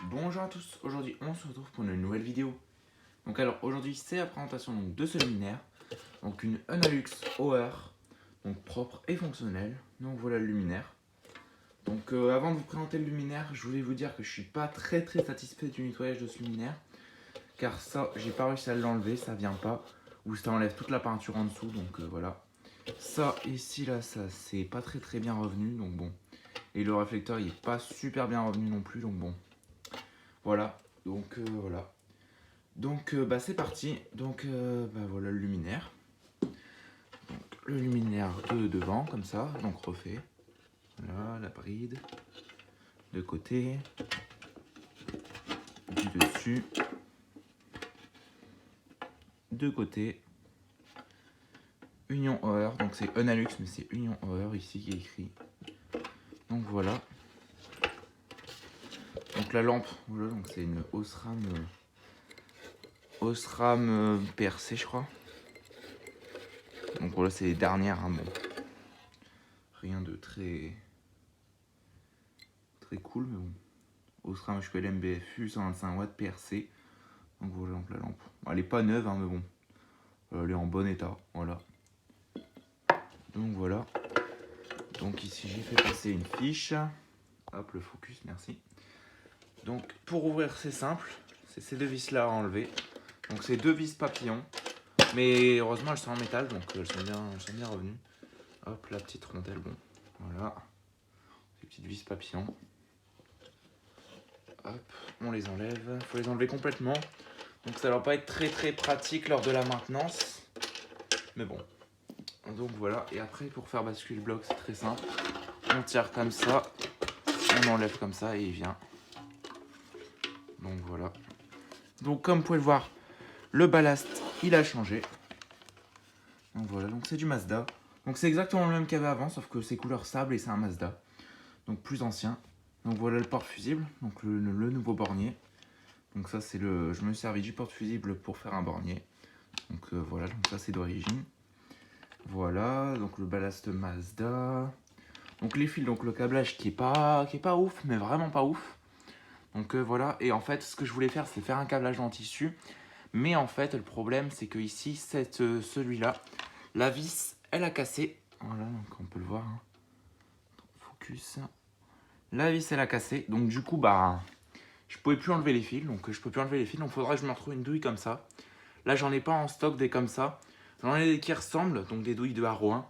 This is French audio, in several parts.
Bonjour à tous, aujourd'hui on se retrouve pour une nouvelle vidéo. Donc alors aujourd'hui c'est la présentation de ce luminaire, donc une Unalux Hour, donc propre et fonctionnelle. Donc voilà le luminaire. Donc avant de vous présenter le luminaire, je voulais vous dire que je suis pas très satisfait du nettoyage de ce luminaire, car ça j'ai pas réussi à l'enlever, ça vient pas, ou ça enlève toute la peinture en dessous, donc voilà. Ça ici là, ça c'est pas très bien revenu, donc bon. Et le réflecteur il est pas super bien revenu non plus, donc bon. Voilà, donc voilà. Donc bah, c'est parti. Donc bah, voilà le luminaire. Donc le luminaire de devant comme ça, donc refait. Voilà la bride. De côté. Du dessus. De côté. Union Hour, donc c'est Unalux mais c'est Union Hour ici qui est écrit. Donc voilà. Donc la lampe, voilà, donc c'est une Osram PRC je crois. Donc voilà c'est les dernières, hein, bon. Rien de très cool mais bon. Osram HPL MBFU 125 watts PRC. Donc voilà donc la lampe. Elle est pas neuve hein, mais bon. Elle est en bon état. Voilà. Donc voilà. Donc ici j'ai fait passer une fiche. Hop le focus, merci. Donc pour ouvrir c'est simple. C'est ces deux vis là à enlever. Donc c'est deux vis papillons. Mais heureusement elles sont en métal donc elles sont bien revenues. Hop la petite rondelle, bon. Voilà. Ces petites vis papillons. Hop, on les enlève. Faut les enlever complètement. Donc ça va pas être très pratique lors de la maintenance. Mais bon. Donc voilà. Et après pour faire basculer le bloc c'est très simple. On tire comme ça. On enlève comme ça et il vient. Donc voilà. Donc comme vous pouvez le voir, le ballast il a changé. Donc voilà, donc c'est du Mazda. Donc c'est exactement le même qu'il y avait avant, sauf que c'est couleur sable et c'est un Mazda. Donc plus ancien. Donc voilà le porte-fusible, donc le nouveau bornier. Donc ça c'est le. Je me suis servi du porte-fusible pour faire un bornier. Donc voilà, donc ça c'est d'origine. Voilà, donc le ballast Mazda. Donc les fils, donc le câblage qui est pas ouf, mais vraiment pas ouf. Donc voilà, et en fait ce que je voulais faire c'est faire un câblage en tissu. Mais en fait le problème c'est que ici, celui-là, la vis elle a cassé. Voilà, donc on peut le voir. Hein. Focus. La vis elle a cassé, donc du coup bah je pouvais plus enlever les fils, donc je peux plus enlever les fils, donc faudra que je me retrouve une douille comme ça. Là j'en ai pas en stock des comme ça. J'en ai des qui ressemblent, donc des douilles de Haro 1.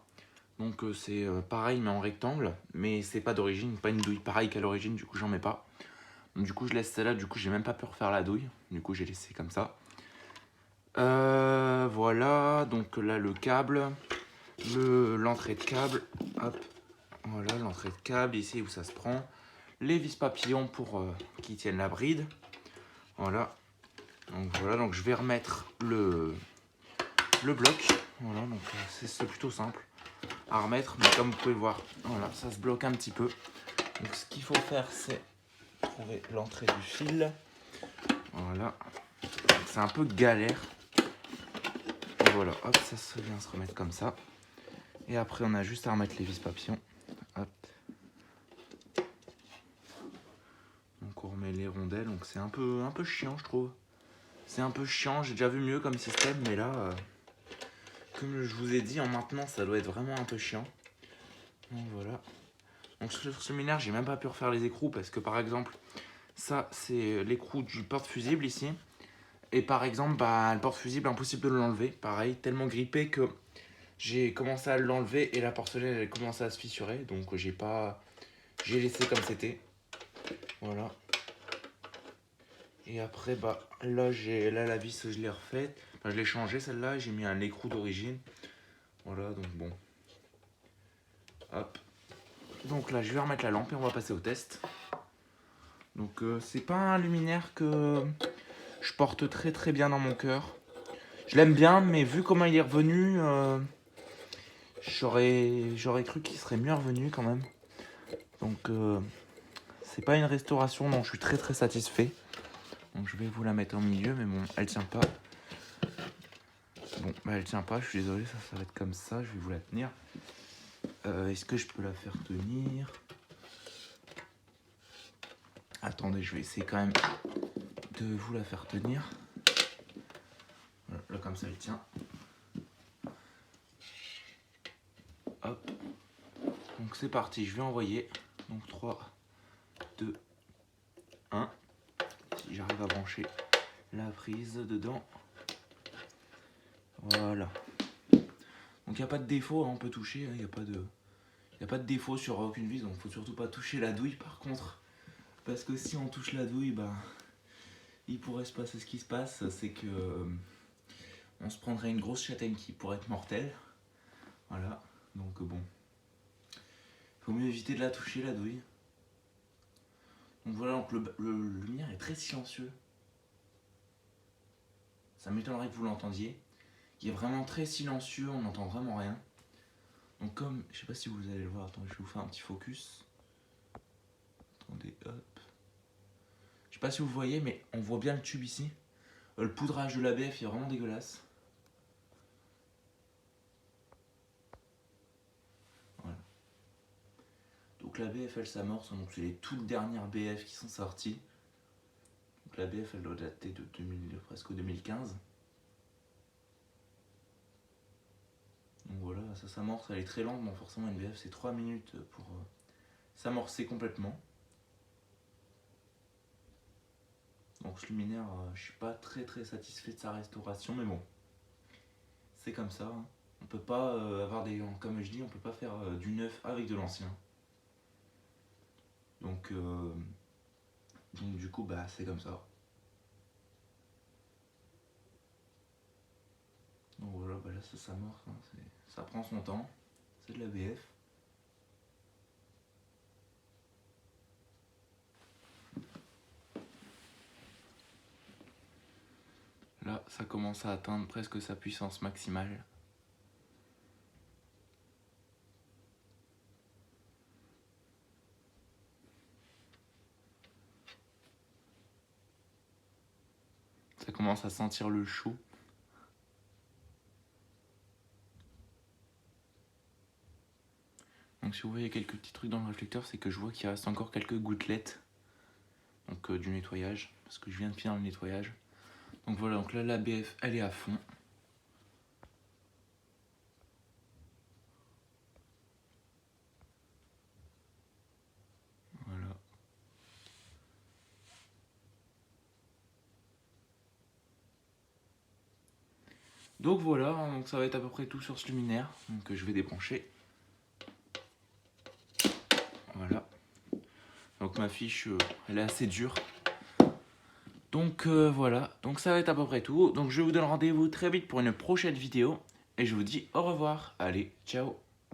Donc c'est pareil mais en rectangle, mais c'est pas d'origine, pas une douille pareille qu'à l'origine, du coup j'en mets pas. Donc, du coup je laisse celle-là, du coup j'ai même pas pu refaire la douille, du coup j'ai laissé comme ça. Voilà, donc là le câble, l'entrée de câble, hop, voilà l'entrée de câble ici où ça se prend. Les vis papillons pour qui tiennent la bride, voilà. Donc je vais remettre le bloc, voilà, donc c'est plutôt simple à remettre, mais comme vous pouvez le voir, voilà, ça se bloque un petit peu. Donc ce qu'il faut faire, c'est trouver l'entrée du fil. Voilà. C'est un peu galère. Et voilà, hop, ça vient se remettre comme ça. Et après, on a juste à remettre les vis papillons. Hop. Donc on remet les rondelles. Donc c'est un peu chiant, je trouve. C'est un peu chiant, j'ai déjà vu mieux comme système, mais là, comme je vous ai dit, en maintenance, ça doit être vraiment un peu chiant. Donc voilà. Donc sur ce luminaire, j'ai même pas pu refaire les écrous parce que par exemple, ça c'est l'écrou du porte-fusible ici. Et par exemple, bah, le porte-fusible, impossible de l'enlever. Pareil, tellement grippé que j'ai commencé à l'enlever et la porcelaine elle a commencé à se fissurer. Donc j'ai laissé comme c'était. Voilà. Et après, bah là la vis je l'ai refaite. Enfin, je l'ai changée celle-là, j'ai mis un écrou d'origine. Voilà, donc bon. Hop. Donc là je vais remettre la lampe et on va passer au test. Donc c'est pas un luminaire que je porte très bien dans mon cœur. Je l'aime bien, mais vu comment il est revenu, j'aurais cru qu'il serait mieux revenu quand même. Donc c'est pas une restauration dont je suis très satisfait. Donc je vais vous la mettre en milieu, mais bon, elle tient pas. Bon, bah elle tient pas, je suis désolé, ça va être comme ça, je vais vous la tenir. Est-ce que je peux la faire tenir? Attendez, je vais essayer quand même de vous la faire tenir. Voilà, là comme ça elle tient. Hop. Donc c'est parti, je vais envoyer. Donc 3, 2, 1. Si j'arrive à brancher la prise dedans. Voilà. Donc il n'y a pas de défaut, hein, on peut toucher, il n'y a pas de défaut sur aucune vis, donc il faut surtout pas toucher la douille par contre. Parce que si on touche la douille, bah, il pourrait se passer ce qui se passe, c'est que on se prendrait une grosse châtaigne qui pourrait être mortelle. Voilà, donc bon. Il faut mieux éviter de la toucher, la douille. Donc voilà, donc le lumière est très silencieux. Ça m'étonnerait que vous l'entendiez. Il est vraiment très silencieux, on n'entend vraiment rien. Donc comme, je sais pas si vous allez le voir, attendez, je vais vous faire un petit focus. Attendez, hop. Je sais pas si vous voyez, mais on voit bien le tube ici. Le poudrage de l'ABF est vraiment dégueulasse. Voilà. Donc la BF elle s'amorce, donc c'est les toutes dernières BF qui sont sorties. Donc la BF elle doit dater de presque 2015. Donc voilà, ça s'amorce, elle est très lente, donc forcément une BF c'est 3 minutes pour s'amorcer complètement. Donc ce luminaire, je suis pas très satisfait de sa restauration, mais bon, c'est comme ça. Hein. On peut pas avoir des, comme je dis, on peut pas faire du neuf avec de l'ancien. Donc du coup, bah c'est comme ça. Donc voilà, bah là ça s'amorce, hein, ça prend son temps, c'est de la BF. Là, ça commence à atteindre presque sa puissance maximale. Ça commence à sentir le chaud. Donc si vous voyez quelques petits trucs dans le réflecteur, c'est que je vois qu'il reste encore quelques gouttelettes donc, du nettoyage, parce que je viens de finir le nettoyage. Donc voilà, donc là la BF elle est à fond. Voilà. Donc voilà, donc ça va être à peu près tout sur ce luminaire, donc je vais débrancher. Voilà. Donc ma fiche, elle est assez dure. Donc voilà, donc ça va être à peu près tout. Donc je vous donne rendez-vous très vite pour une prochaine vidéo. Et je vous dis au revoir. Allez, ciao.